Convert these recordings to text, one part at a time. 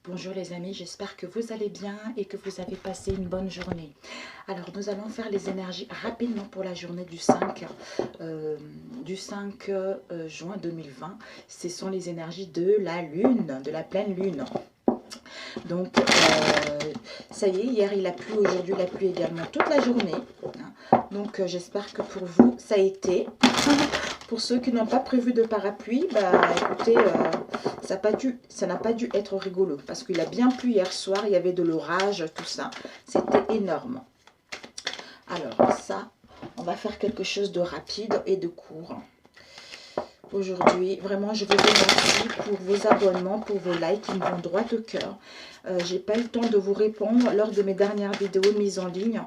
Bonjour les amis, j'espère que vous allez bien et que vous avez passé une bonne journée. Alors nous allons faire les énergies rapidement pour la journée du 5 juin 2020. Ce sont les énergies de la lune, de la pleine lune. Donc ça y est, hier il a plu, aujourd'hui il a plu également toute la journée. Donc j'espère que pour vous ça a été. Pour ceux qui n'ont pas prévu de parapluie, bah écoutez, ça n'a pas dû être rigolo. Parce qu'il a bien plu hier soir, il y avait de l'orage, tout ça. C'était énorme. Alors ça, on va faire quelque chose de rapide et de court. Aujourd'hui, vraiment, je vous remercie pour vos abonnements, pour vos likes qui me vont droit au cœur. J'ai pas eu le temps de vous répondre lors de mes dernières vidéos mises en ligne.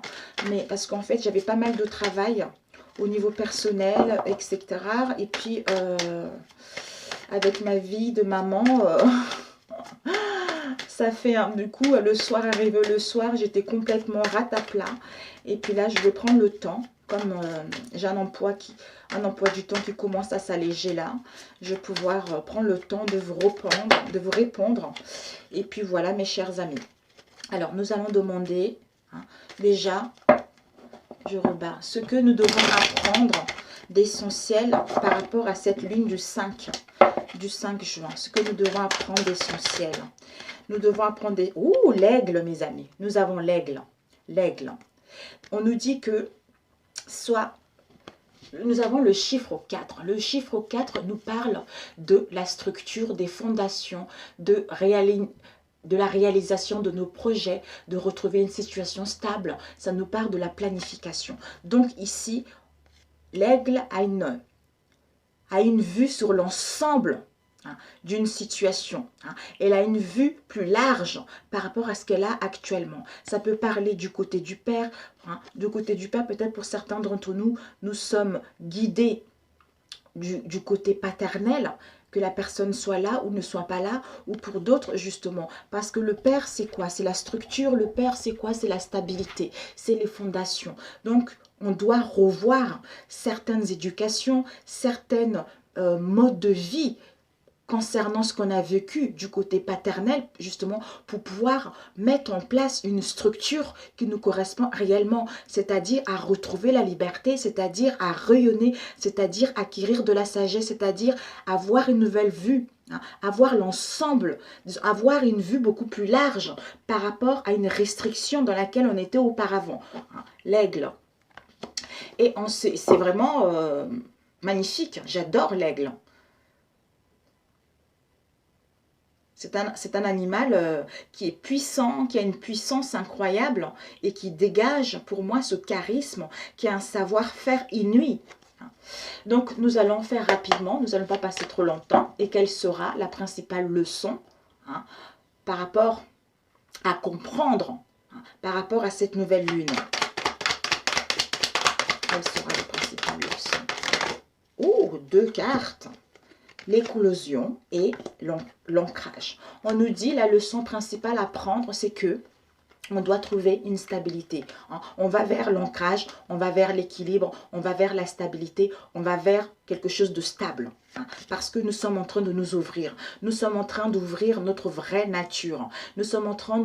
Mais parce qu'en fait, j'avais pas mal de travail au niveau personnel, etc. Et puis, avec ma vie de maman, ça fait, du coup, le soir, arrivé le soir, j'étais complètement ratapla. Et puis là, je vais prendre le temps, comme j'ai un emploi du temps qui commence à s'alléger là, je vais pouvoir prendre le temps de vous répondre. Et puis voilà, mes chers amis. Alors, nous allons demander, déjà, je rebats, ce que nous devons apprendre d'essentiel par rapport à cette lune du 5 juin. Ce que nous devons apprendre d'essentiel. Nous devons apprendre des... Ouh, l'aigle, mes amis. Nous avons l'aigle. L'aigle. On nous dit que nous avons le chiffre 4. Le chiffre 4 nous parle de la structure, des fondations, de la réalisation de nos projets, de retrouver une situation stable. Ça nous parle de la planification. Donc ici, l'aigle a une vue sur l'ensemble d'une situation. Elle a une vue plus large par rapport à ce qu'elle a actuellement. Ça peut parler du côté du père. Du côté du père, peut-être pour certains d'entre nous, nous sommes guidés du côté paternel, que la personne soit là ou ne soit pas là, ou pour d'autres justement. Parce que le père, c'est quoi? C'est la structure. Le père, c'est quoi? C'est la stabilité. C'est les fondations. Donc, on doit revoir certaines éducations, certains modes de vie concernant ce qu'on a vécu du côté paternel, justement, pour pouvoir mettre en place une structure qui nous correspond réellement, c'est-à-dire à retrouver la liberté, c'est-à-dire à rayonner, c'est-à-dire acquérir de la sagesse, c'est-à-dire avoir une nouvelle vue, avoir l'ensemble, avoir une vue beaucoup plus large par rapport à une restriction dans laquelle on était auparavant. L'aigle. Et c'est vraiment magnifique, j'adore l'aigle. C'est un animal qui est puissant, qui a une puissance incroyable et qui dégage pour moi ce charisme, qui a un savoir-faire inouï. Donc nous allons faire rapidement, nous n'allons pas passer trop longtemps. Et quelle sera la principale leçon par rapport à comprendre, par rapport à cette nouvelle lune? Quelle sera la principale leçon? Oh, 2 cartes. L'éclosion et l'ancrage. On nous dit la leçon principale à prendre, c'est que on doit trouver une stabilité. On va vers l'ancrage, on va vers l'équilibre, on va vers la stabilité, on va vers quelque chose de stable. Parce que nous sommes en train de nous ouvrir. Nous sommes en train d'ouvrir notre vraie nature. Nous sommes en train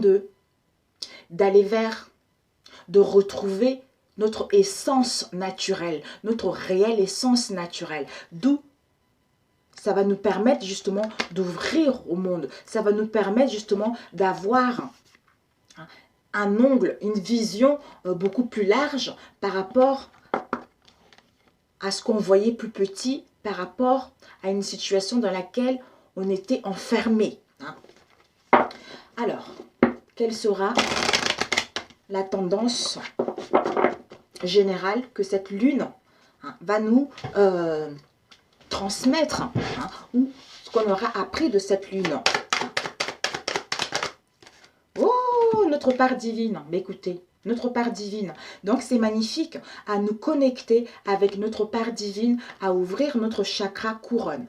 d'aller vers, de retrouver notre essence naturelle, notre réelle essence naturelle. D'où ça va nous permettre justement d'ouvrir au monde. Ça va nous permettre justement d'avoir un angle, une vision beaucoup plus large par rapport à ce qu'on voyait plus petit, par rapport à une situation dans laquelle on était enfermé. Alors, quelle sera la tendance générale que cette lune va nous transmettre, ou ce qu'on aura appris de cette lune? Oh, notre part divine. Mais écoutez, notre part divine. Donc c'est magnifique à nous connecter avec notre part divine, à ouvrir notre chakra couronne,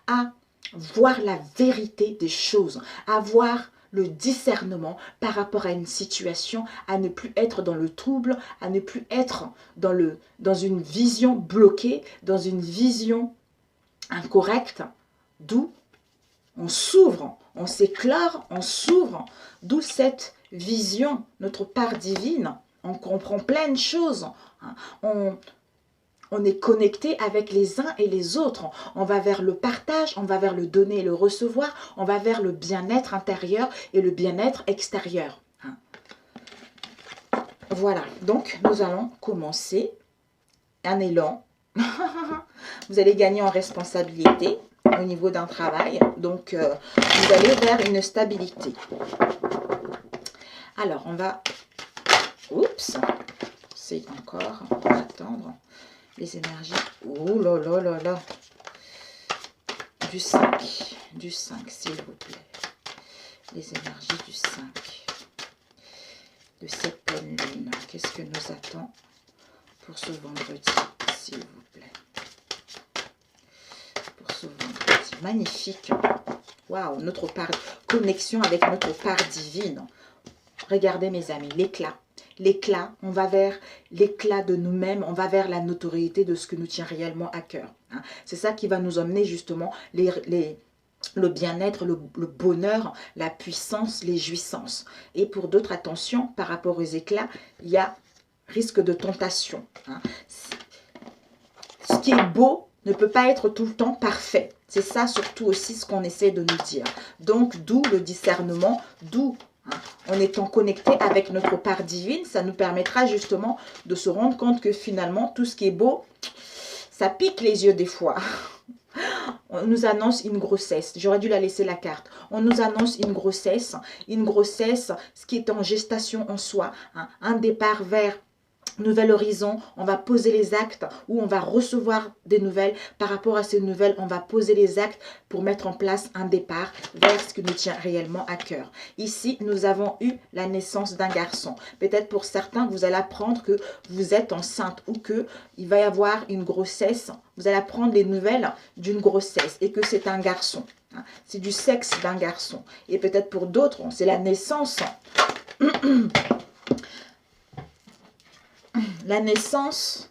à voir la vérité des choses, à voir le discernement par rapport à une situation, à ne plus être dans le trouble, à ne plus être dans une vision bloquée, dans une vision incorrecte, d'où on s'ouvre, on s'éclaire, on s'ouvre, d'où cette vision, notre part divine, on comprend plein de choses, hein. On est connecté avec les uns et les autres. On va vers le partage, on va vers le donner et le recevoir, on va vers le bien-être intérieur et le bien-être extérieur. Hein. Voilà, donc nous allons commencer un élan. Vous allez gagner en responsabilité au niveau d'un travail. Donc, vous allez vers une stabilité. Alors, on va... Oups, c'est encore... On va attendre. Les énergies, oh là là là là, du 5, s'il vous plaît, les énergies du 5, de cette pleine lune, qu'est-ce que nous attend pour ce vendredi, s'il vous plaît, pour ce vendredi, magnifique, waouh, notre part, connexion avec notre part divine, regardez mes amis, l'éclat. L'éclat, on va vers l'éclat de nous-mêmes, on va vers la notoriété de ce que nous tient réellement à cœur. Hein. C'est ça qui va nous emmener justement le bien-être, le bonheur, la puissance, les jouissances. Et pour d'autres, attention, par rapport aux éclats, il y a risque de tentation. Hein. Ce qui est beau ne peut pas être tout le temps parfait. C'est ça surtout aussi ce qu'on essaie de nous dire. Donc, d'où le discernement, d'où... En étant connecté avec notre part divine, ça nous permettra justement de se rendre compte que finalement, tout ce qui est beau, ça pique les yeux des fois. On nous annonce une grossesse. J'aurais dû la laisser la carte. On nous annonce une grossesse, ce qui est en gestation en soi. Hein, un départ vers nouvel horizon, on va poser les actes ou on va recevoir des nouvelles. Par rapport à ces nouvelles, on va poser les actes pour mettre en place un départ vers ce qui nous tient réellement à cœur. Ici, nous avons eu la naissance d'un garçon. Peut-être pour certains, vous allez apprendre que vous êtes enceinte ou qu'il va y avoir une grossesse. Vous allez apprendre les nouvelles d'une grossesse et que c'est un garçon. C'est du sexe d'un garçon. Et peut-être pour d'autres, c'est la naissance. La naissance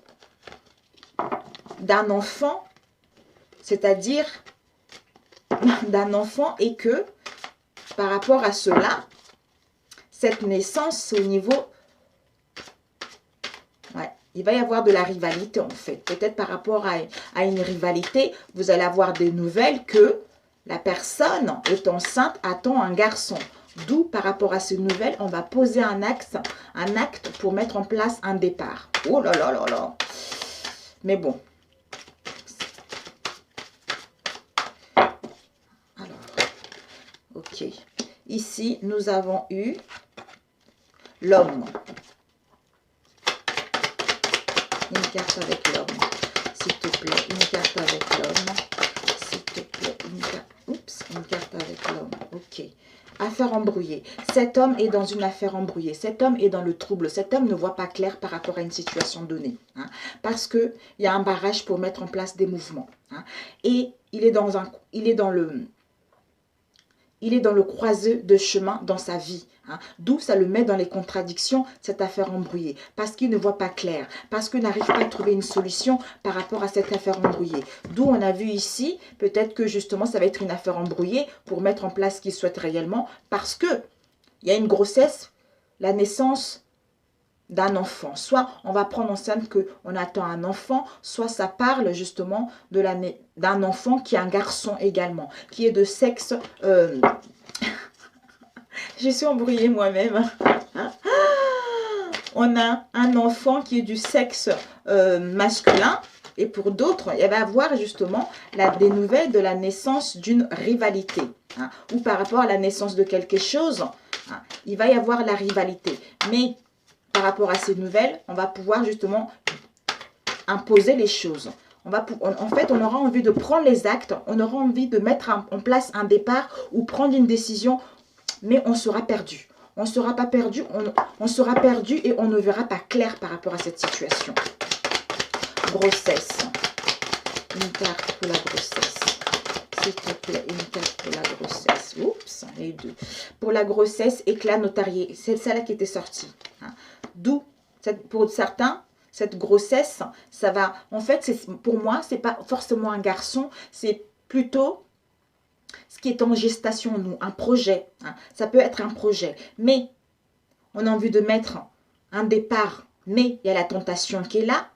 d'un enfant, c'est-à-dire d'un enfant, et que par rapport à cela, cette naissance, c'est au niveau... Ouais, il va y avoir de la rivalité en fait. Peut-être par rapport à une rivalité, vous allez avoir des nouvelles que la personne est enceinte, attend un garçon. D'où, par rapport à ces nouvelles, on va poser un acte pour mettre en place un départ. Oh là là là là. Mais bon. Alors, ok. Ici, nous avons eu l'homme. Une carte avec l'homme. S'il te plaît, une carte avec l'homme. S'il te plaît, une carte avec l'homme. Ok. Affaire embrouillée. Cet homme est dans une affaire embrouillée. Cet homme est dans le trouble. Cet homme ne voit pas clair par rapport à une situation donnée. Hein, parce qu'il y a un barrage pour mettre en place des mouvements. Hein, et il est dans le croiseux de chemin dans sa vie. Hein, d'où ça le met dans les contradictions, cette affaire embrouillée. Parce qu'il ne voit pas clair. Parce qu'il n'arrive pas à trouver une solution par rapport à cette affaire embrouillée. D'où on a vu ici, peut-être que justement ça va être une affaire embrouillée pour mettre en place ce qu'il souhaite réellement. Parce que il y a une grossesse, la naissance d'un enfant. Soit on va prendre en scène qu'on attend un enfant, soit ça parle justement d'un enfant qui est un garçon également, qui est de sexe... Je suis embrouillée moi-même. On a un enfant qui est du sexe masculin. Et pour d'autres, il va y avoir justement des nouvelles de la naissance d'une rivalité. Hein, ou par rapport à la naissance de quelque chose, hein, il va y avoir la rivalité. Mais par rapport à ces nouvelles, on va pouvoir justement imposer les choses. En fait, on aura envie de prendre les actes, on aura envie de mettre en place un départ ou prendre une décision, mais on sera perdu. On ne sera pas perdu, on sera perdu et on ne verra pas clair par rapport à cette situation. Grossesse. Une carte pour la grossesse. S'il te plaît, une carte pour la grossesse. Oups, les deux. Pour la grossesse, éclat notarié. C'est celle-là qui était sortie. Hein. D'où, pour certains, cette grossesse, ça va... En fait, pour moi, c'est pas forcément un garçon, c'est plutôt ce qui est en gestation, nous, un projet. Hein, ça peut être un projet, mais on a envie de mettre un départ, mais il y a la tentation qui est là.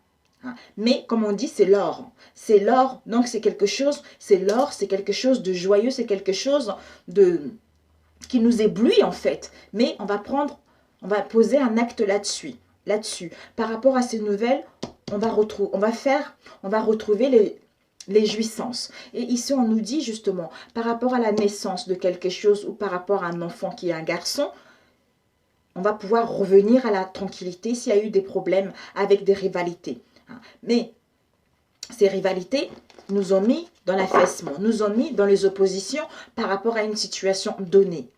Hein, mais comme on dit, c'est l'or. C'est l'or, donc c'est quelque chose, c'est l'or, c'est quelque chose de joyeux, c'est quelque chose qui nous éblouit en fait. Mais on va poser un acte là-dessus. Par rapport à ces nouvelles, on va retrouver les jouissances. Et ici, on nous dit justement, par rapport à la naissance de quelque chose ou par rapport à un enfant qui est un garçon, on va pouvoir revenir à la tranquillité s'il y a eu des problèmes avec des rivalités. Mais ces rivalités nous ont mis dans l'affaissement, nous ont mis dans les oppositions par rapport à une situation donnée.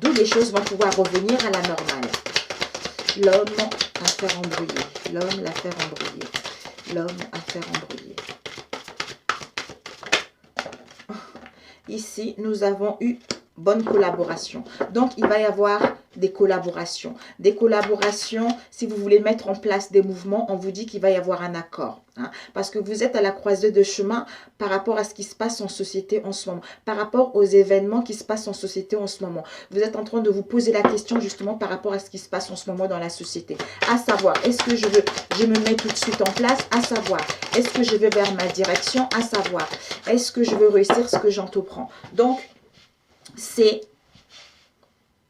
D'où les choses vont pouvoir revenir à la normale. L'homme à faire embrouiller. L'homme à faire embrouiller. L'homme à faire embrouiller. Ici, nous avons eu bonne collaboration. Donc, il va y avoir des collaborations. Des collaborations, si vous voulez mettre en place des mouvements, on vous dit qu'il va y avoir un accord. Hein, parce que vous êtes à la croisée de chemin par rapport à ce qui se passe en société en ce moment. Par rapport aux événements qui se passent en société en ce moment. Vous êtes en train de vous poser la question justement par rapport à ce qui se passe en ce moment dans la société. À savoir, est-ce que je me mets tout de suite en place? À savoir, est-ce que je vais vers ma direction? À savoir, est-ce que je veux réussir ce que j'entreprends? Donc, c'est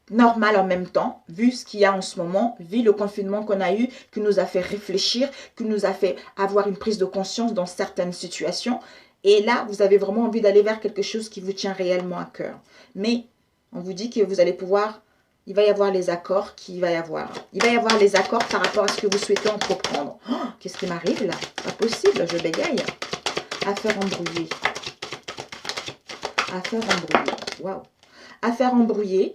normal en même temps, vu ce qu'il y a en ce moment, vu le confinement qu'on a eu, qui nous a fait réfléchir, qui nous a fait avoir une prise de conscience dans certaines situations. Et là, vous avez vraiment envie d'aller vers quelque chose qui vous tient réellement à cœur. Mais on vous dit que vous allez pouvoir, il va y avoir les accords qu'il va y avoir. Il va y avoir les accords par rapport à ce que vous souhaitez entreprendre. Oh, qu'est-ce qui m'arrive là? Pas possible, je bégaye. Affaire embrouillée. Affaire embrouillée. Waouh. Affaire embrouillée.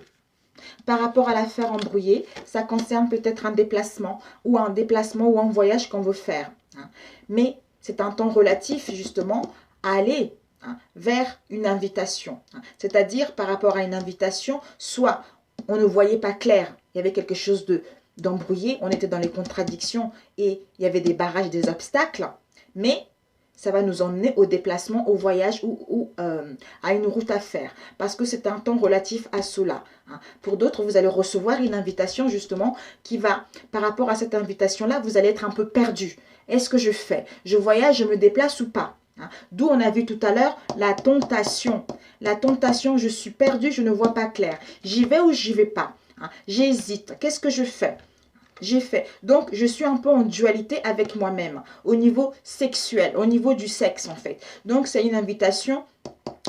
Par rapport à l'affaire embrouillée, ça concerne peut-être un déplacement ou un voyage qu'on veut faire. Hein. Mais c'est un temps relatif justement à aller vers une invitation. Hein. C'est-à-dire par rapport à une invitation, soit on ne voyait pas clair, il y avait quelque chose d'embrouillé, on était dans les contradictions et il y avait des barrages, des obstacles, mais ça va nous emmener au déplacement, au voyage ou à une route à faire. Parce que c'est un temps relatif à cela. Hein. Pour d'autres, vous allez recevoir une invitation justement qui va, par rapport à cette invitation-là, vous allez être un peu perdu. Est-ce que je fais? Je voyage, je me déplace ou pas? Hein. D'où on a vu tout à l'heure la tentation. La tentation, je suis perdu, je ne vois pas clair. J'y vais ou j'y vais pas? Hein. J'hésite. Qu'est-ce que je fais? J'ai fait. Donc, je suis un peu en dualité avec moi-même au niveau sexuel, au niveau du sexe en fait. Donc, c'est une invitation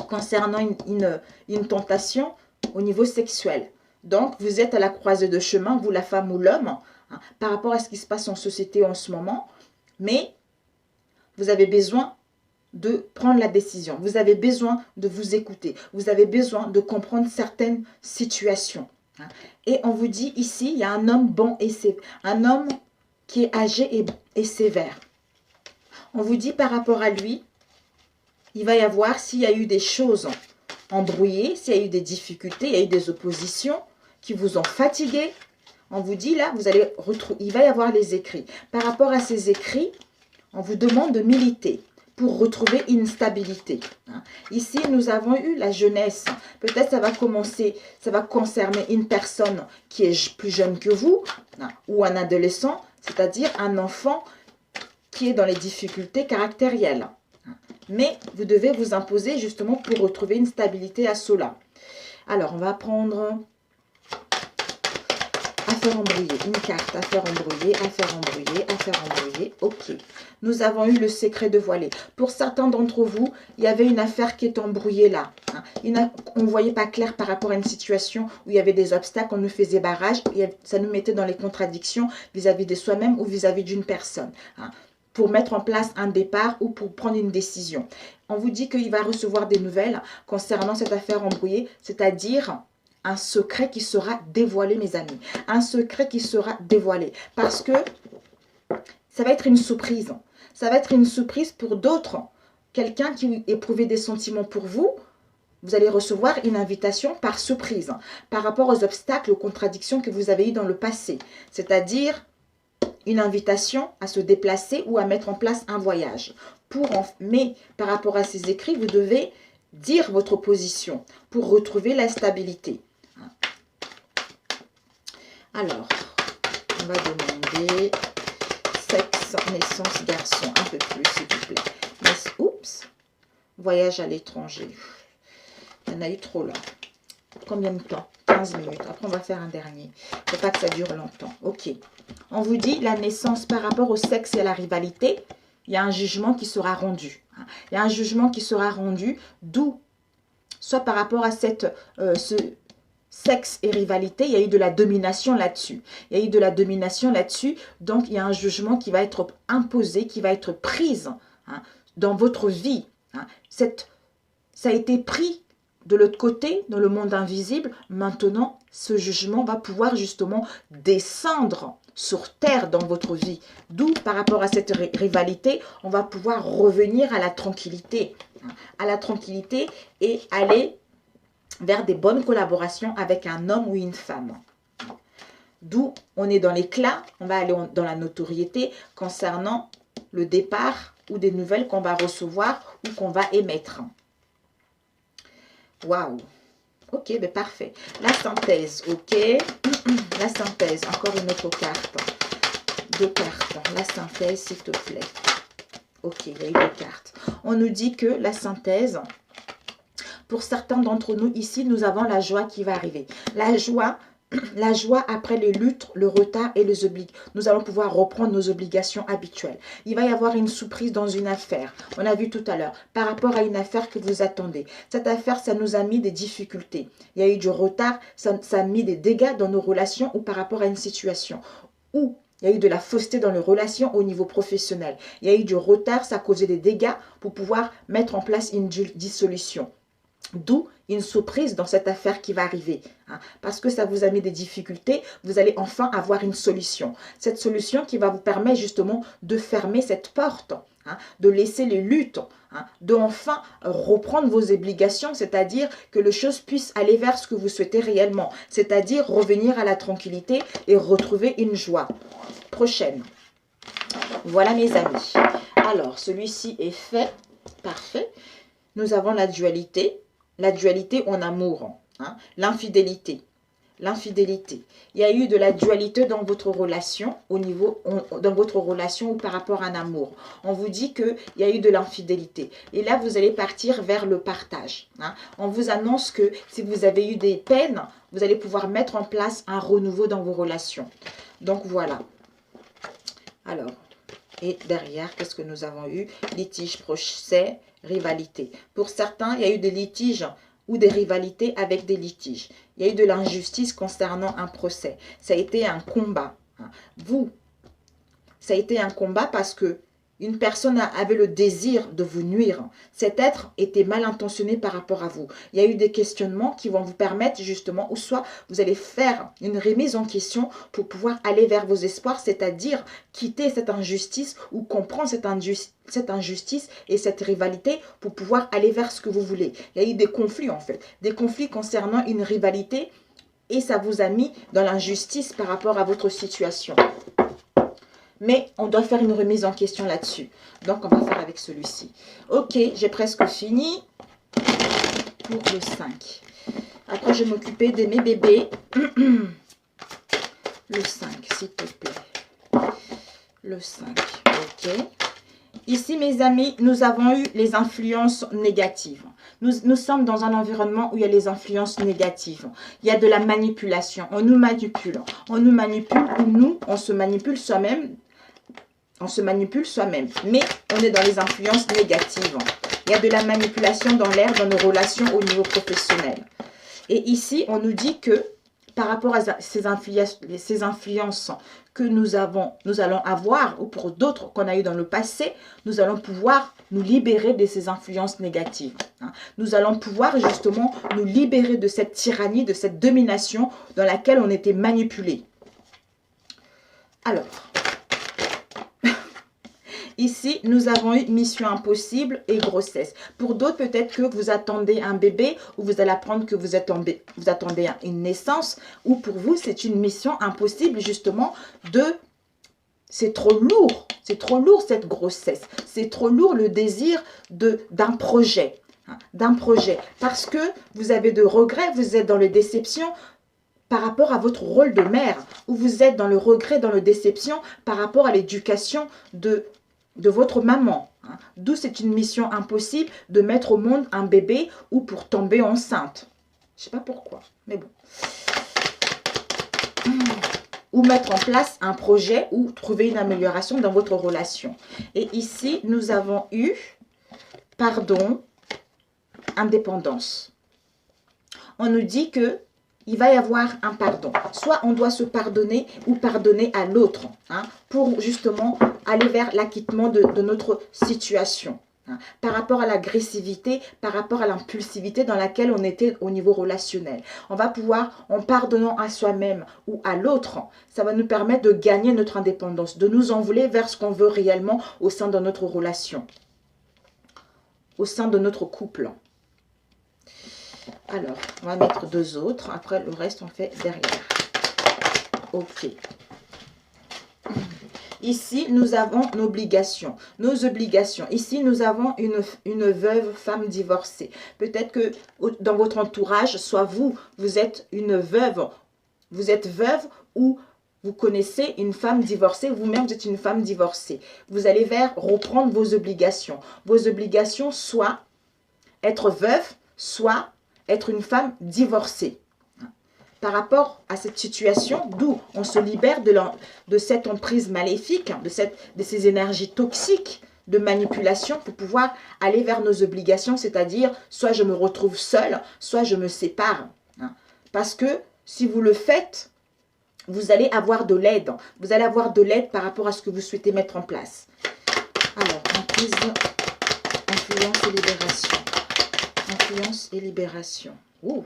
concernant une tentation au niveau sexuel. Donc, vous êtes à la croisée de chemin, vous la femme ou l'homme, hein, par rapport à ce qui se passe en société en ce moment. Mais, vous avez besoin de prendre la décision. Vous avez besoin de vous écouter. Vous avez besoin de comprendre certaines situations. Et on vous dit ici, il y a un homme bon et sévère, un homme qui est âgé et sévère. On vous dit par rapport à lui, il va y avoir, s'il y a eu des choses embrouillées, s'il y a eu des difficultés, il y a eu des oppositions qui vous ont fatigué, on vous dit là, il va y avoir les écrits. Par rapport à ces écrits, on vous demande de militer pour retrouver une stabilité. Ici, nous avons eu la jeunesse. Peut-être ça va concerner une personne qui est plus jeune que vous, ou un adolescent, c'est-à-dire un enfant qui est dans les difficultés caractérielles. Mais vous devez vous imposer justement pour retrouver une stabilité à cela. Alors, on va prendre affaire embrouillée, une carte, affaire embrouillée, affaire embrouillée, affaire embrouillée. Ok. Nous avons eu le secret de voiler. Pour certains d'entre vous, il y avait une affaire qui est embrouillée là. On ne voyait pas clair par rapport à une situation où il y avait des obstacles, on nous faisait barrage, et ça nous mettait dans les contradictions vis-à-vis de soi-même ou vis-à-vis d'une personne. Pour mettre en place un départ ou pour prendre une décision. On vous dit qu'il va recevoir des nouvelles concernant cette affaire embrouillée, c'est-à-dire un secret qui sera dévoilé, mes amis. Un secret qui sera dévoilé. Parce que ça va être une surprise. Ça va être une surprise pour d'autres. Quelqu'un qui éprouvait des sentiments pour vous, vous allez recevoir une invitation par surprise. Par rapport aux obstacles, aux contradictions que vous avez eues dans le passé. C'est-à-dire une invitation à se déplacer ou à mettre en place un voyage. Mais par rapport à ces écrits, vous devez dire votre position pour retrouver la stabilité. Alors, on va demander sexe, naissance, garçon, un peu plus s'il vous plaît. Oups, voyage à l'étranger. Il y en a eu trop là. Combien de temps? 15 minutes. Après, on va faire un dernier. Il ne faut pas que ça dure longtemps. Ok. On vous dit la naissance par rapport au sexe et à la rivalité. Il y a un jugement qui sera rendu. Il y a un jugement qui sera rendu, d'où, soit par rapport à ce sexe et rivalité, il y a eu de la domination là-dessus. Il y a eu de la domination là-dessus. Donc, il y a un jugement qui va être imposé, qui va être prise dans votre vie. Ça a été pris de l'autre côté, dans le monde invisible. Maintenant, ce jugement va pouvoir justement descendre sur terre dans votre vie. D'où, par rapport à cette rivalité, on va pouvoir revenir à la tranquillité. À la tranquillité et aller vers des bonnes collaborations avec un homme ou une femme. D'où on est dans l'éclat, on va aller dans la notoriété concernant le départ ou des nouvelles qu'on va recevoir ou qu'on va émettre. Waouh! Ok, ben parfait. La synthèse, ok. La synthèse, encore une autre carte. 2 cartes. La synthèse, s'il te plaît. Ok, il y a eu 2 cartes. On nous dit que la synthèse, pour certains d'entre nous ici, nous avons la joie qui va arriver. La joie après les luttes, le retard et les obligations. Nous allons pouvoir reprendre nos obligations habituelles. Il va y avoir une surprise dans une affaire. On a vu tout à l'heure, par rapport à une affaire que vous attendez. Cette affaire, ça nous a mis des difficultés. Il y a eu du retard, ça a mis des dégâts dans nos relations ou par rapport à une situation. Ou il y a eu de la fausseté dans les relations au niveau professionnel. Il y a eu du retard, ça a causé des dégâts pour pouvoir mettre en place une dissolution. D'où une surprise dans cette affaire qui va arriver. Parce que ça vous a mis des difficultés, vous allez enfin avoir une solution. Cette solution qui va vous permettre justement de fermer cette porte, de laisser les luttes, de enfin reprendre vos obligations, c'est-à-dire que les choses puissent aller vers ce que vous souhaitez réellement, c'est-à-dire revenir à la tranquillité et retrouver une joie. Prochaine. Voilà mes amis. Alors, celui-ci est fait. Parfait. Nous avons la dualité. La dualité en amour, l'infidélité. L'infidélité. Il y a eu de la dualité dans votre relation, dans votre relation ou par rapport à un amour. On vous dit qu'il y a eu de l'infidélité. Et là, vous allez partir vers le partage. On vous annonce que si vous avez eu des peines, vous allez pouvoir mettre en place un renouveau dans vos relations. Donc voilà. Alors, et derrière, qu'est-ce que nous avons eu? Litige, procès, rivalité. Pour certains, il y a eu des litiges ou des rivalités avec des litiges. Il y a eu de l'injustice concernant un procès. Ça a été un combat. Ça a été un combat parce que une personne avait le désir de vous nuire. Cet être était mal intentionné par rapport à vous. Il y a eu des questionnements qui vont vous permettre justement, ou soit vous allez faire une remise en question pour pouvoir aller vers vos espoirs, c'est-à-dire quitter cette injustice ou comprendre cette injustice et cette rivalité pour pouvoir aller vers ce que vous voulez. Il y a eu des conflits en fait, des conflits concernant une rivalité et ça vous a mis dans l'injustice par rapport à votre situation. Mais on doit faire une remise en question là-dessus. Donc, on va faire avec celui-ci. Ok, j'ai presque fini pour le 5. Après, je vais m'occuper de mes bébés. Le 5, s'il te plaît. Le 5, ok. Ici, mes amis, nous avons eu les influences négatives. Nous sommes dans un environnement où il y a les influences négatives. Il y a de la manipulation. On nous manipule. On nous manipule ou nous, on se manipule soi-même. On se manipule soi-même, mais on est dans les influences négatives. Il y a de la manipulation dans l'air, dans nos relations au niveau professionnel. Et ici, on nous dit que par rapport à ces influences que nous allons avoir, ou pour d'autres qu'on a eu dans le passé, nous allons pouvoir nous libérer de ces influences négatives. Nous allons pouvoir justement nous libérer de cette tyrannie, de cette domination dans laquelle on était manipulé. Alors, ici, nous avons eu mission impossible et grossesse. Pour d'autres, peut-être que vous attendez un bébé ou vous allez apprendre que vous attendez une naissance. Ou pour vous, c'est une mission impossible justement c'est trop lourd. C'est trop lourd cette grossesse. C'est trop lourd le désir d'un projet. hein, d'un projet. Parce que vous avez de regrets, vous êtes dans les déceptions par rapport à votre rôle de mère. Ou vous êtes dans le regret, dans la déception par rapport à l'éducation de votre maman. Hein. D'où c'est une mission impossible de mettre au monde un bébé ou pour tomber enceinte. Je ne sais pas pourquoi, mais bon. Ou mettre en place un projet ou trouver une amélioration dans votre relation. Et ici, nous avons eu pardon, indépendance. On nous dit que il va y avoir un pardon. Soit on doit se pardonner ou pardonner à l'autre, hein, pour justement aller vers l'acquittement de notre situation. Hein, par rapport à l'agressivité, par rapport à l'impulsivité dans laquelle on était au niveau relationnel. On va pouvoir, en pardonnant à soi-même ou à l'autre, ça va nous permettre de gagner notre indépendance, de nous envoler vers ce qu'on veut réellement au sein de notre relation, au sein de notre couple. Alors, on va mettre deux autres. Après, le reste, on fait derrière. Ok. Ici, nous avons nos obligations. Ici, nous avons une veuve femme divorcée. Peut-être que dans votre entourage, soit vous êtes une veuve. Vous êtes veuve ou vous connaissez une femme divorcée. Vous-même, vous êtes une femme divorcée. Vous allez vers reprendre vos obligations. Vos obligations, soit être veuve, soit être une femme divorcée. Par rapport à cette situation, d'où on se libère de cette emprise maléfique, de ces énergies toxiques de manipulation pour pouvoir aller vers nos obligations, c'est-à-dire soit je me retrouve seule, soit je me sépare. Parce que si vous le faites, vous allez avoir de l'aide. Vous allez avoir de l'aide par rapport à ce que vous souhaitez mettre en place. Alors, emprise, influence et libération. Influence et libération. Ouh.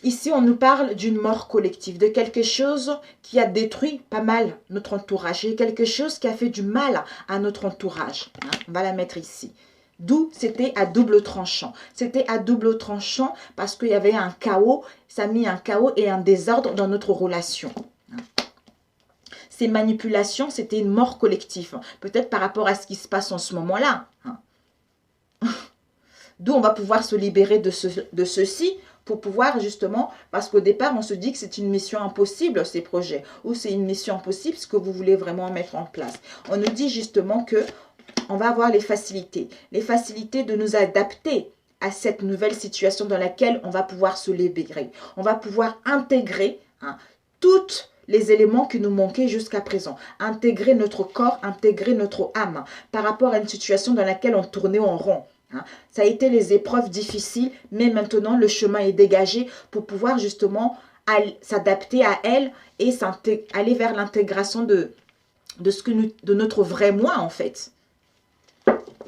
Ici, on nous parle d'une mort collective, de quelque chose qui a détruit pas mal notre entourage. Et quelque chose qui a fait du mal à notre entourage. On va la mettre ici. D'où c'était à double tranchant. C'était à double tranchant parce qu'il y avait un chaos. Ça a mis un chaos et un désordre dans notre relation. Ces manipulations, c'était une mort collective. Peut-être par rapport à ce qui se passe en ce moment-là. D'où on va pouvoir se libérer de ceci pour pouvoir justement, parce qu'au départ, on se dit que c'est une mission impossible, ces projets, ou c'est une mission impossible, ce que vous voulez vraiment mettre en place. On nous dit justement que on va avoir les facilités de nous adapter à cette nouvelle situation dans laquelle on va pouvoir se libérer. On va pouvoir intégrer toutes les éléments qui nous manquaient jusqu'à présent. Intégrer notre corps, intégrer notre âme par rapport à une situation dans laquelle on tournait en rond. Ça a été les épreuves difficiles, mais maintenant le chemin est dégagé pour pouvoir justement s'adapter à elle et aller vers l'intégration de notre vrai moi en fait.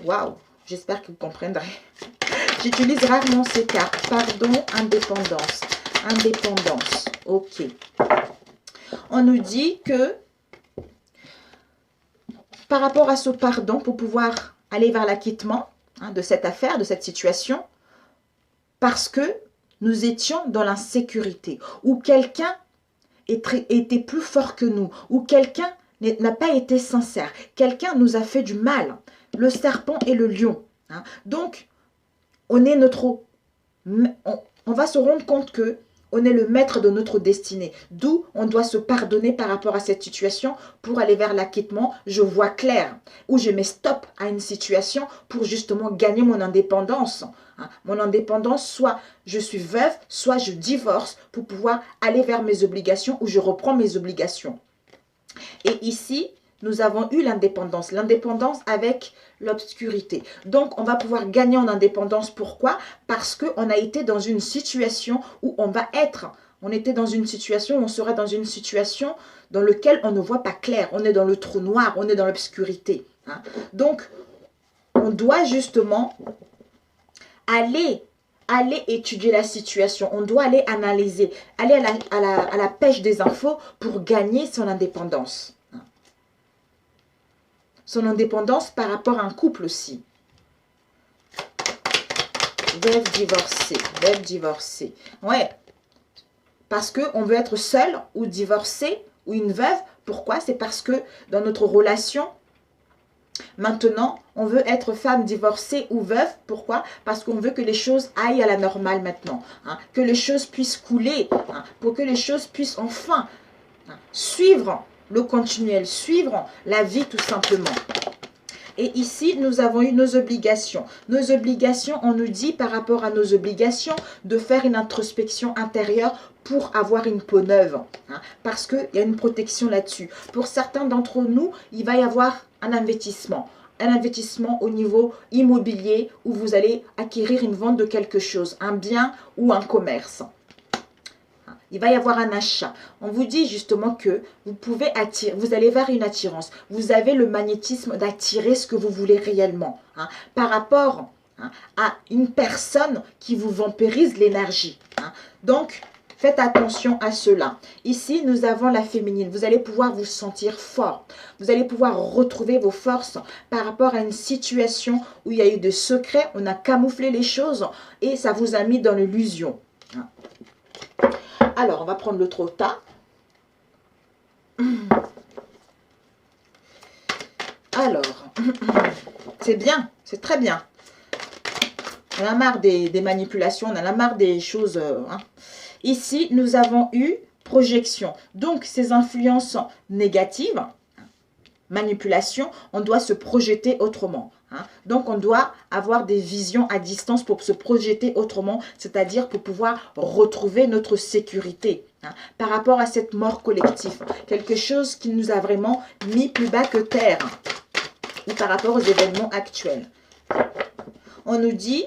Waouh, j'espère que vous comprendrez. J'utilise rarement ces cartes. Pardon, indépendance. Indépendance, ok. On nous dit que par rapport à ce pardon, pour pouvoir aller vers l'acquittement, de cette affaire, de cette situation, parce que nous étions dans l'insécurité, ou quelqu'un était plus fort que nous, ou quelqu'un n'a pas été sincère, quelqu'un nous a fait du mal, le serpent et le lion. Donc, on va se rendre compte que on est le maître de notre destinée. D'où on doit se pardonner par rapport à cette situation pour aller vers l'acquittement. Je vois clair. Ou je mets stop à une situation pour justement gagner mon indépendance. Mon indépendance, soit je suis veuve, soit je divorce pour pouvoir aller vers mes obligations ou je reprends mes obligations. Et ici, nous avons eu l'indépendance. L'indépendance avec l'obscurité. Donc, on va pouvoir gagner en indépendance. Pourquoi? Parce qu'on a été dans une situation où on était dans une situation, on sera dans une situation dans laquelle on ne voit pas clair. On est dans le trou noir, on est dans l'obscurité. Donc, on doit justement aller étudier la situation. On doit aller analyser, aller à la pêche des infos pour gagner son indépendance. Son indépendance par rapport à un couple aussi. Veuve divorcée. Ouais. Parce qu'on veut être seul ou divorcé ou une veuve. Pourquoi? C'est parce que dans notre relation, Maintenant, on veut être femme divorcée ou veuve. Pourquoi? Parce qu'on veut que les choses aillent à la normale maintenant. Hein, que les choses puissent couler. Hein, pour que les choses puissent enfin suivre le continuel, suivre la vie tout simplement. Et ici, nous avons eu nos obligations. Nos obligations, on nous dit par rapport à nos obligations de faire une introspection intérieure pour avoir une peau neuve. Hein, parce qu'il y a une protection là-dessus. Pour certains d'entre nous, il va y avoir un investissement. Un investissement au niveau immobilier où vous allez acquérir une vente de quelque chose, un bien ou un commerce. Il va y avoir un achat. On vous dit justement que vous pouvez attirer, vous allez vers une attirance. Vous avez le magnétisme d'attirer ce que vous voulez réellement. Hein, par rapport à une personne qui vous vampirise l'énergie. Hein. Donc, faites attention à cela. Ici, nous avons la féminine. Vous allez pouvoir vous sentir fort. Vous allez pouvoir retrouver vos forces par rapport à une situation où il y a eu des secrets, on a camouflé les choses et ça vous a mis dans l'illusion. Hein. Alors, on va prendre le Trota. Alors, c'est bien, c'est très bien. On a marre des manipulations, on en a marre des choses. Hein. Ici, nous avons eu projection. Donc, ces influences négatives, manipulation, on doit se projeter autrement. Hein. Donc, on doit avoir des visions à distance pour se projeter autrement, c'est-à-dire pour pouvoir retrouver notre sécurité. Hein, par rapport à cette mort collective, quelque chose qui nous a vraiment mis plus bas que terre, ou par rapport aux événements actuels. On nous dit,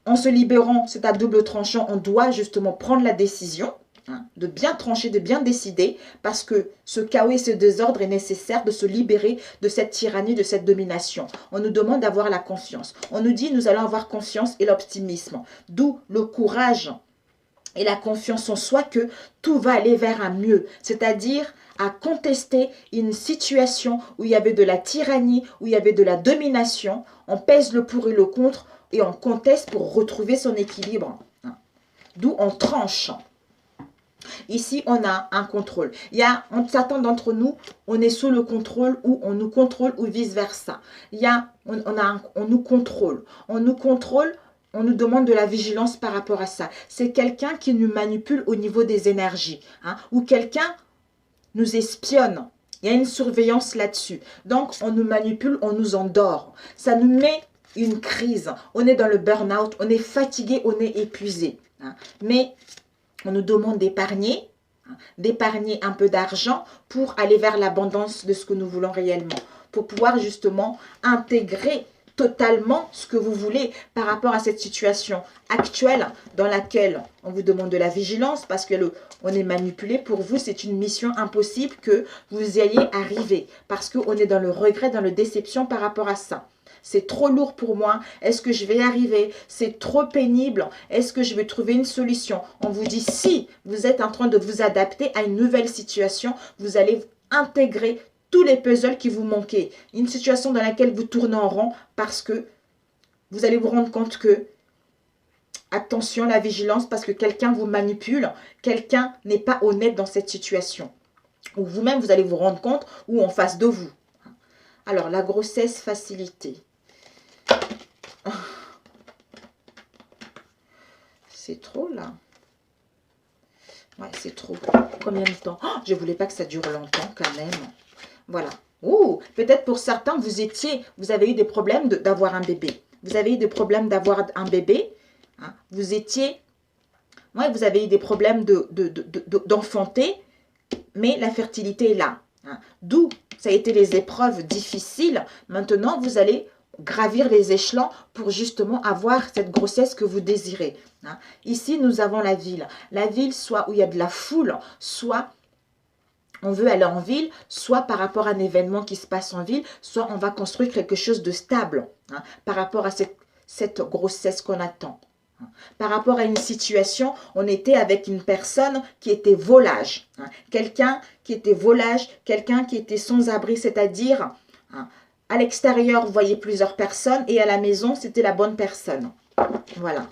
en se libérant, c'est à double tranchant, on doit justement prendre la décision, hein, de bien trancher, de bien décider, parce que ce chaos et ce désordre est nécessaire de se libérer de cette tyrannie, de cette domination. On nous demande d'avoir la confiance. On nous dit, nous allons avoir confiance et l'optimisme, d'où le courage et la confiance en soi que tout va aller vers un mieux, c'est-à-dire à contester une situation où il y avait de la tyrannie, où il y avait de la domination, on pèse le pour et le contre et on conteste pour retrouver son équilibre, d'où on tranche. Ici, on a un contrôle. Il y a, certains d'entre nous, on est sous le contrôle ou on nous contrôle ou vice-versa. Il y a, on nous contrôle. On nous contrôle. On nous demande de la vigilance par rapport à ça. C'est quelqu'un qui nous manipule au niveau des énergies. Hein, ou quelqu'un nous espionne. Il y a une surveillance là-dessus. Donc, on nous manipule, on nous endort. Ça nous met une crise. On est dans le burn-out, on est fatigué, on est épuisé. Hein. Mais on nous demande d'épargner, d'épargner un peu d'argent pour aller vers l'abondance de ce que nous voulons réellement. Pour pouvoir justement intégrer totalement ce que vous voulez par rapport à cette situation actuelle dans laquelle on vous demande de la vigilance parce que on est manipulé. Pour vous, c'est une mission impossible que vous y alliez arriver parce qu'on est dans le regret, dans la déception par rapport à ça. C'est trop lourd pour moi. Est-ce que je vais y arriver? C'est trop pénible. Est-ce que je vais trouver une solution? On vous dit si vous êtes en train de vous adapter à une nouvelle situation, vous allez intégrer tous les puzzles qui vous manquaient. Une situation dans laquelle vous tournez en rond parce que vous allez vous rendre compte que, attention, la vigilance, parce que quelqu'un vous manipule, quelqu'un n'est pas honnête dans cette situation. Ou vous-même, vous allez vous rendre compte ou en face de vous. Alors, la grossesse facilitée. C'est trop, là. Ouais, c'est trop. Combien de temps? Oh, je ne voulais pas que ça dure longtemps, quand même. Voilà. Ouh, peut-être pour certains, vous avez eu des problèmes d'avoir un bébé. Vous avez eu des problèmes d'avoir un bébé. Hein, vous avez eu des problèmes d'enfanter, mais la fertilité est là. Hein, d'où ça a été les épreuves difficiles. Maintenant, vous allez gravir les échelons pour justement avoir cette grossesse que vous désirez. Hein. Ici, nous avons la ville. La ville, soit où il y a de la foule, soit on veut aller en ville, soit par rapport à un événement qui se passe en ville, soit on va construire quelque chose de stable hein, par rapport à cette grossesse qu'on attend. Hein. Par rapport à une situation, on était avec une personne qui était volage. Hein. Quelqu'un qui était volage, quelqu'un qui était sans abri, c'est-à-dire hein, à l'extérieur, vous voyez plusieurs personnes et à la maison, c'était la bonne personne. Voilà.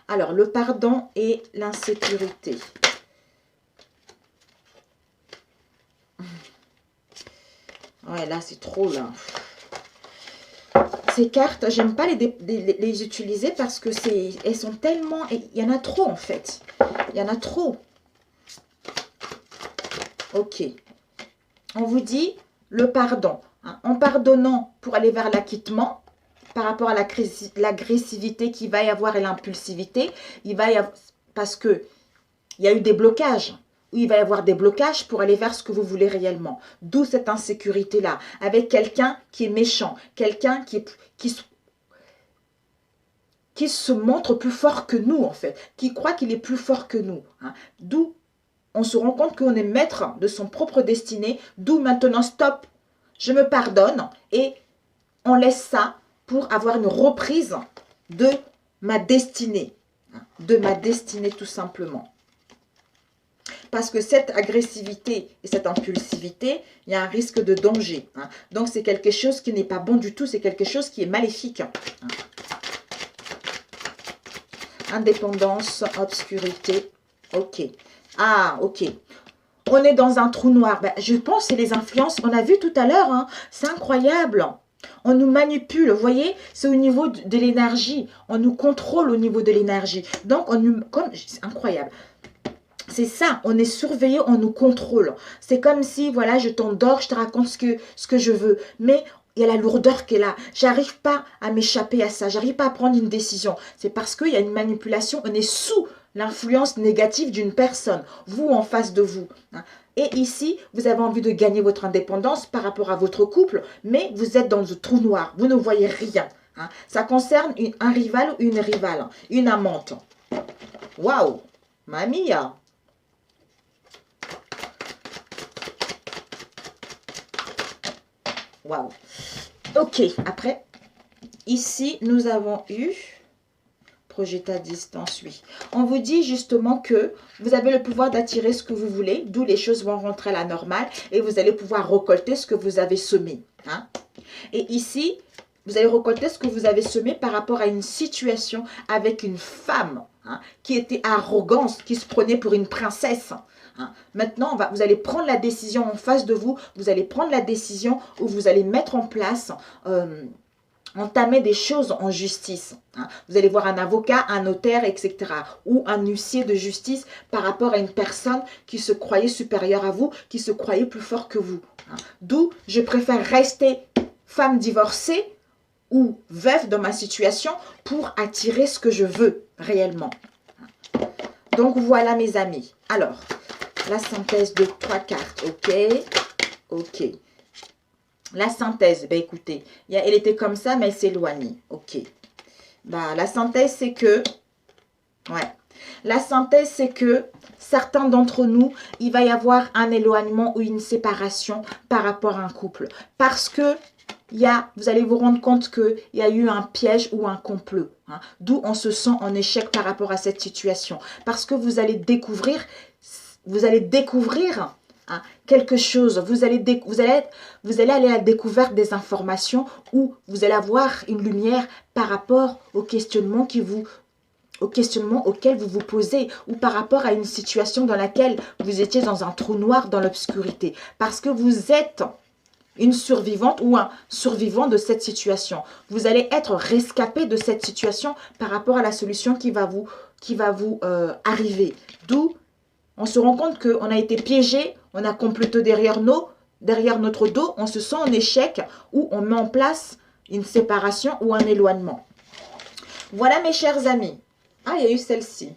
Alors, le pardon et l'insécurité. Ouais, là, c'est trop, là. Ces cartes, j'aime pas les utiliser parce que elles sont tellement... Il y en a trop, en fait. Il y en a trop. Ok. On vous dit le pardon. Hein. En pardonnant pour aller vers l'acquittement, par rapport à l'agressivité qu'il va y avoir et l'impulsivité, il va y avoir... Parce que il y a eu des blocages. Où il va y avoir des blocages pour aller vers ce que vous voulez réellement. D'où cette insécurité-là. Avec quelqu'un qui est méchant. Quelqu'un qui se montre plus fort que nous, en fait. Qui croit qu'il est plus fort que nous. Hein. D'où on se rend compte qu'on est maître de son propre destinée. D'où maintenant, stop, je me pardonne. Et on laisse ça pour avoir une reprise de ma destinée. Hein. De ma destinée, tout simplement. Parce que cette agressivité et cette impulsivité, il y a un risque de danger. Hein. Donc, c'est quelque chose qui n'est pas bon du tout. C'est quelque chose qui est maléfique. Hein. Indépendance, obscurité. Ok. Ah, ok. On est dans un trou noir. Ben, je pense que c'est les influences. On a vu tout à l'heure. Hein. C'est incroyable. On nous manipule. Vous voyez, c'est au niveau de l'énergie. On nous contrôle au niveau de l'énergie. Donc, c'est incroyable. C'est ça, on est surveillé, on nous contrôle. C'est comme si, voilà, je t'endors, je te raconte ce que je veux. Mais il y a la lourdeur qui est là. J'arrive pas à m'échapper à ça. J'arrive pas à prendre une décision. C'est parce qu'il y a une manipulation. On est sous l'influence négative d'une personne. Vous, en face de vous. Et ici, vous avez envie de gagner votre indépendance par rapport à votre couple. Mais vous êtes dans le trou noir. Vous ne voyez rien. Ça concerne un rival ou une rivale. Une amante. Waouh, mamia. Waouh. Ok, après, ici, nous avons eu projet à distance, oui. On vous dit justement que vous avez le pouvoir d'attirer ce que vous voulez, d'où les choses vont rentrer à la normale et vous allez pouvoir récolter ce que vous avez semé. Hein. Et ici, vous allez récolter ce que vous avez semé par rapport à une situation avec une femme qui était arrogante, qui se prenait pour une princesse. Hein. Maintenant, vous allez prendre la décision en face de vous. Vous allez prendre la décision où vous allez mettre en place, entamer des choses en justice. Hein. Vous allez voir un avocat, un notaire, etc. Ou un huissier de justice par rapport à une personne qui se croyait supérieure à vous, qui se croyait plus fort que vous. Hein. D'où je préfère rester femme divorcée ou veuve dans ma situation pour attirer ce que je veux réellement. Donc voilà mes amis. Alors, la synthèse de 3 cartes, ok. Ok. La synthèse, ben écoutez, elle était comme ça, mais elle s'est éloignée, ok. Ben, la synthèse, c'est que, ouais. La synthèse, c'est que certains d'entre nous, il va y avoir un éloignement ou une séparation par rapport à un couple. Parce que vous allez vous rendre compte qu'il y a eu un piège ou un complot. Hein, d'où on se sent en échec par rapport à cette situation. Parce que vous allez découvrir hein, quelque chose. Vous allez aller à la découverte des informations où vous allez avoir une lumière par rapport au questionnement auquel vous vous posez ou par rapport à une situation dans laquelle vous étiez dans un trou noir dans l'obscurité. Parce que vous êtes une survivante ou un survivant de cette situation. Vous allez être rescapé de cette situation par rapport à la solution qui va vous arriver. D'où on se rend compte qu'on a été piégé, on a comploté derrière notre dos, on se sent en échec ou on met en place une séparation ou un éloignement. Voilà mes chers amis. Ah, il y a eu celle-ci.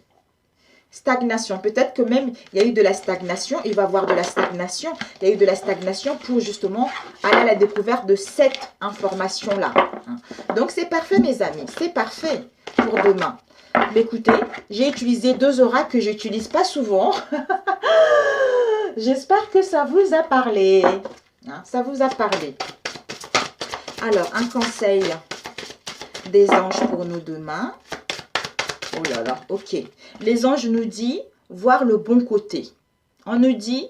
Stagnation. Peut-être que même il y a eu de la stagnation. Il va y avoir de la stagnation. Il y a eu de la stagnation pour justement aller à la découverte de cette information-là. Donc, c'est parfait, mes amis. C'est parfait pour demain. Mais écoutez, j'ai utilisé 2 oracles que je n'utilise pas souvent. J'espère que ça vous a parlé. Ça vous a parlé. Alors, un conseil des anges pour nous demain. Oh là là, ok. Les anges nous disent voir le bon côté. On nous dit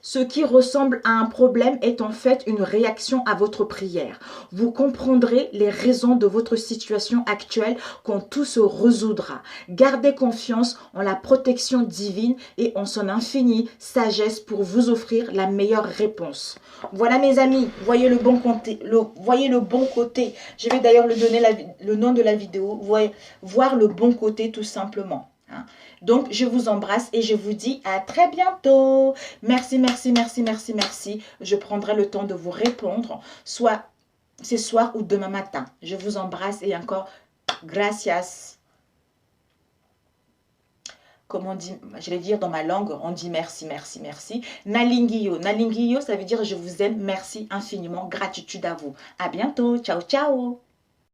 Ce qui ressemble à un problème est en fait une réaction à votre prière. Vous comprendrez les raisons de votre situation actuelle quand tout se résoudra. Gardez confiance en la protection divine et en son infinie sagesse pour vous offrir la meilleure réponse. Voilà mes amis, voyez le bon côté. Voyez le bon côté. Je vais d'ailleurs lui donner le nom de la vidéo. Voyez, voir le bon côté tout simplement. Donc, je vous embrasse et je vous dis à très bientôt. Merci, merci, merci, merci, merci. Je prendrai le temps de vous répondre, soit ce soir ou demain matin. Je vous embrasse et encore, gracias. Comme on dit, je vais dire dans ma langue, on dit merci, merci, merci. Nalingiyo. Nalingiyo, ça veut dire je vous aime, merci infiniment, gratitude à vous. À bientôt. Ciao, ciao.